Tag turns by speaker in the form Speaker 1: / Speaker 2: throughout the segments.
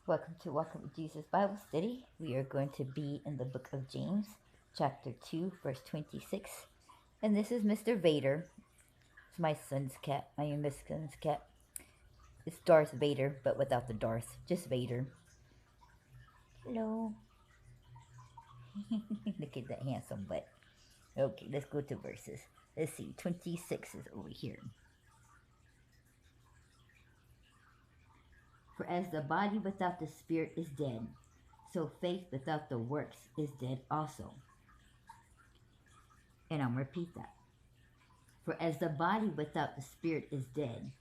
Speaker 1: Welcome to Welcome with Jesus Bible Study. We are going to be in the book of James, chapter 2, verse 26. And this is Mr. Vader. It's my son's cat, my youngest son's cat. It's Darth Vader, but without the Darth, just Vader. Hello. Look at that handsome butt. Okay, let's go to verses. Let's see, 26 is over here. For as the body without the spirit is dead, so faith without the works is dead also. And I'm going to repeat that. For as the body without the spirit is dead,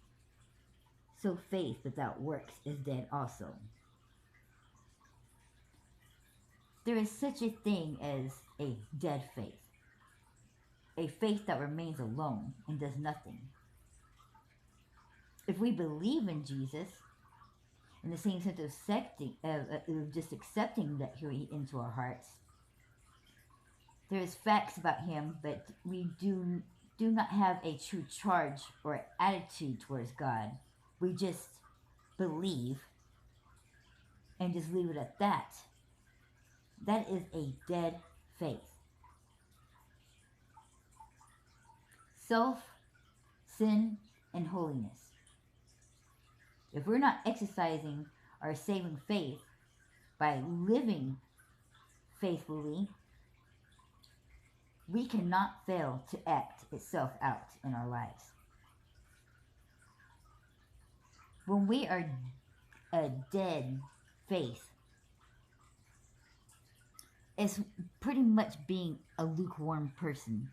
Speaker 1: so faith without works is dead also. There is such a thing as a dead faith, a faith that remains alone and does nothing. If we believe in Jesus, in the same sense of just accepting that He into our hearts, there is facts about Him, but we do not have a true charge or attitude towards God. We just believe and just leave it at that. That is a dead faith. Self, sin, and holiness. If we're not exercising our saving faith by living faithfully, we cannot fail to act itself out in our lives. When we are a dead faith, it's pretty much being a lukewarm person,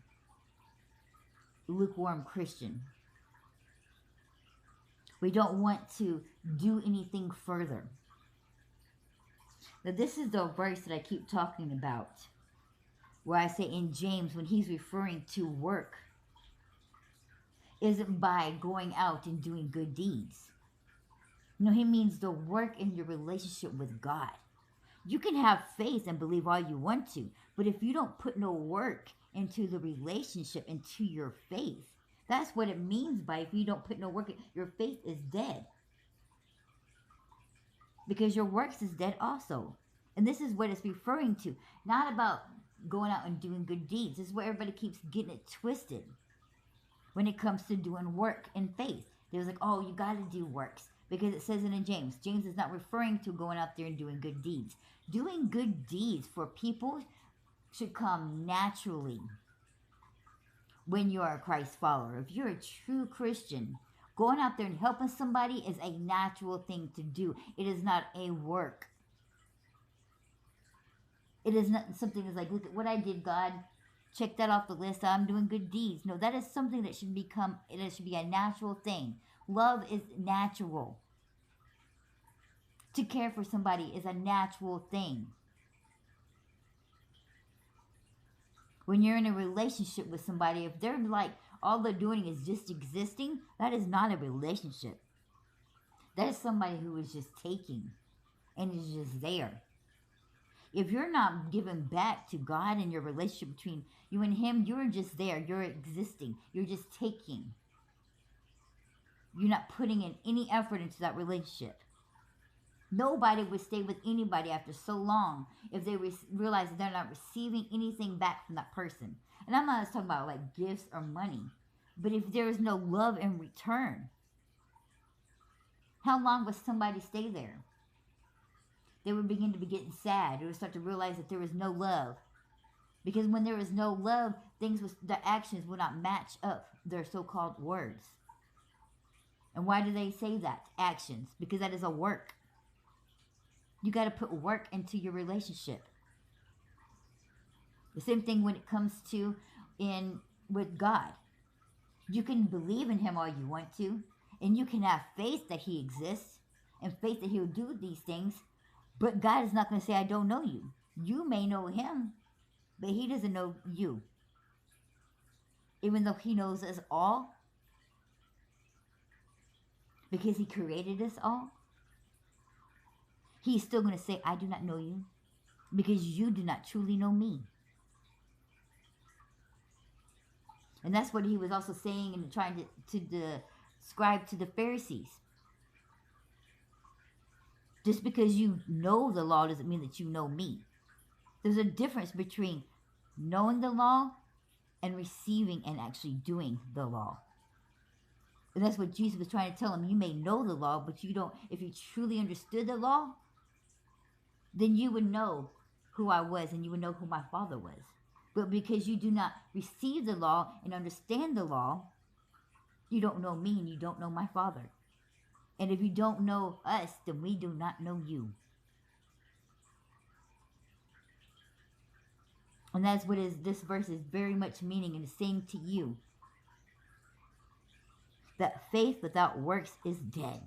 Speaker 1: lukewarm Christian. We don't want to do anything further. Now, this is the verse that I keep talking about, where I say in James, when he's referring to work, isn't by going out and doing good deeds. No, he means the work in your relationship with God. You can have faith and believe all you want to, but if you don't put no work into the relationship, into your faith, that's what it means by if you don't put no work, your faith is dead. Because your works is dead also. And this is what it's referring to. Not about going out and doing good deeds. This is where everybody keeps getting it twisted when it comes to doing work in faith. They was like, oh, you got to do works. Because it says it in James. James is not referring to going out there and doing good deeds. Doing good deeds for people should come naturally when you are a Christ follower. If you're a true Christian, going out there and helping somebody is a natural thing to do. It is not a work. It is not something that's like, look at what I did, God. Check that off the list. I'm doing good deeds. No, that is something that should be a natural thing. Love is natural. To care for somebody is a natural thing. When you're in a relationship with somebody, if they're like, all they're doing is just existing, that is not a relationship. That is somebody who is just taking and is just there. If you're not giving back to God in your relationship between you and Him, you're just there. You're existing. You're just taking. You're not putting in any effort into that relationship. Nobody would stay with anybody after so long if they realize that they're not receiving anything back from that person. And I'm not just talking about like gifts or money. But if there is no love in return, how long would somebody stay there? They would begin to be getting sad. They would start to realize that there is no love. Because when there is no love, the actions will not match up their so-called words. And why do they say that? Actions. Because that is a work. You got to put work into your relationship. The same thing when it comes to with God. You can believe in Him all you want to, and you can have faith that He exists and faith that He'll do these things, but God is not going to say, I don't know you. You may know Him, but He doesn't know you. Even though He knows us all, because He created us all, He's still going to say, I do not know you, because you do not truly know me. And that's what He was also saying and trying to describe to the Pharisees. Just because you know the law doesn't mean that you know me. There's a difference between knowing the law and receiving and actually doing the law. And that's what Jesus was trying to tell him. You may know the law, but you don't. If you truly understood the law, then you would know who I was and you would know who my Father was. But because you do not receive the law and understand the law, you don't know me and you don't know my Father. And if you don't know us, then we do not know you. And that's what this verse is very much meaning and saying to you. That faith without works is dead.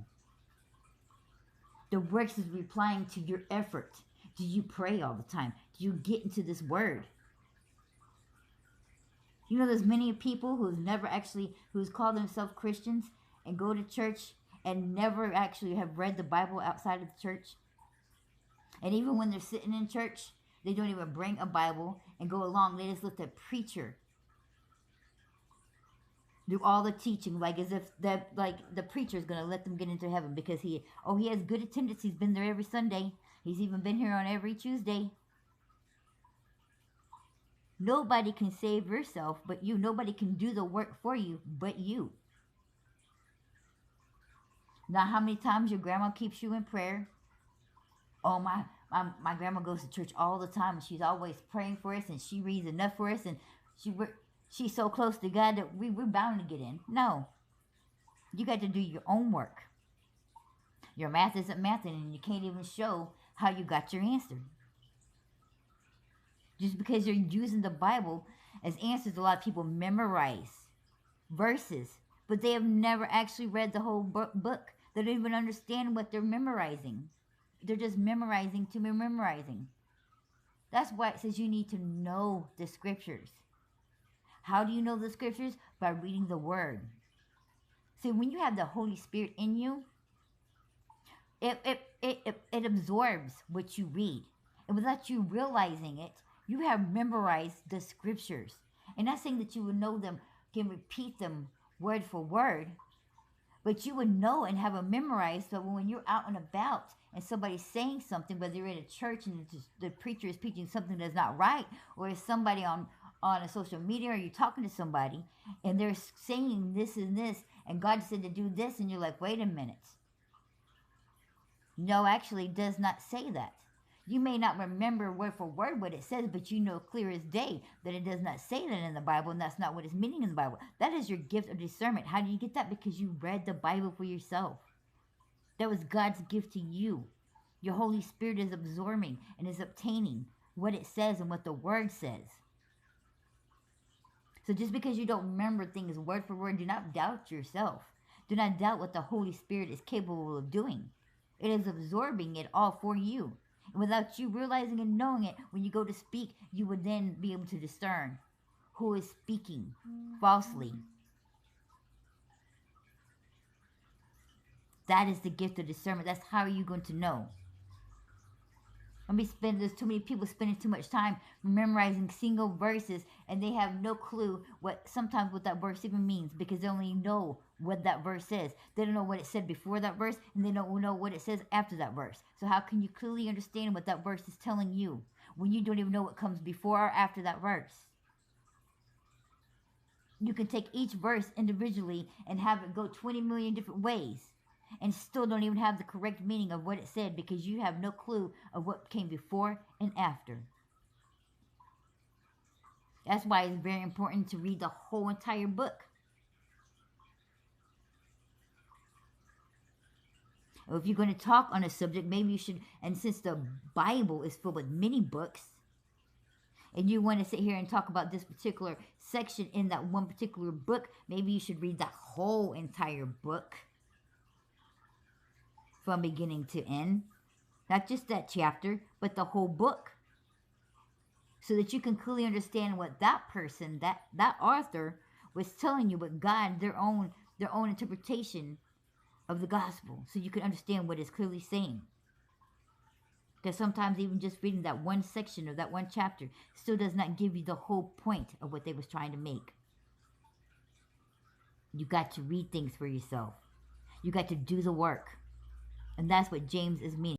Speaker 1: The works is replying to your effort. Do you pray all the time? Do you get into this word? You know, there's many people who's called themselves Christians and go to church and never actually have read the Bible outside of the church. And even when they're sitting in church, they don't even bring a Bible and go along. They just let the preacher do all the teaching, like as if the preacher is going to let them get into heaven because he has good attendance. He's been there every Sunday. He's even been here on every Tuesday. Nobody can save yourself but you. Nobody can do the work for you but you. Now, how many times your grandma keeps you in prayer? Oh, my grandma goes to church all the time and she's always praying for us and she reads enough for us and she's so close to God that we're bound to get in. No. You got to do your own work. Your math isn't mathing and you can't even show how you got your answer. Just because you're using the Bible as answers, a lot of people memorize verses, but they have never actually read the whole book. They don't even understand what they're memorizing. They're just memorizing to be memorizing. That's why it says you need to know the scriptures. How do you know the scriptures? By reading the word. See, when you have the Holy Spirit in you, it absorbs what you read. And without you realizing it, you have memorized the scriptures. And not saying that you would know them, can repeat them word for word, but you would know and have them memorized. So when you're out and about and somebody's saying something, whether you're in a church and the preacher is preaching something that's not right, or is somebody on a social media, or you're talking to somebody and they're saying this and this, and God said to do this, and you're like, wait a minute. No, actually, it does not say that. You may not remember word for word what it says, but you know clear as day that it does not say that in the Bible, and that's not what it's meaning in the Bible. That is your gift of discernment. How do you get that? Because you read the Bible for yourself. That was God's gift to you. Your Holy Spirit is absorbing and is obtaining what it says and what the Word says. So just because you don't remember things word for word, do not doubt yourself. Do not doubt what the Holy Spirit is capable of doing. It is absorbing it all for you. And without you realizing and knowing it, when you go to speak, you would then be able to discern who is speaking falsely. That is the gift of discernment. That's how you're going to know. There's too many people spending too much time memorizing single verses, and they have no clue what that verse even means, because they only know what that verse says. They don't know what it said before that verse, and they don't know what it says after that verse. So how can you clearly understand what that verse is telling you when you don't even know what comes before or after that verse? You can take each verse individually and have it go 20 million different ways, and still don't even have the correct meaning of what it said, because you have no clue of what came before and after. That's why it's very important to read the whole entire book. If you're going to talk on a subject, maybe you should, and since the Bible is filled with many books, and you want to sit here and talk about this particular section in that one particular book, maybe you should read the whole entire book from beginning to end. Not just that chapter, but the whole book. So that you can clearly understand what that person, that author, was telling you, but God, their own interpretation of the gospel. So you can understand what it's clearly saying. Because sometimes even just reading that one section or that one chapter still does not give you the whole point of what they was trying to make. You got to read things for yourself. You got to do the work. And that's what James is meaning.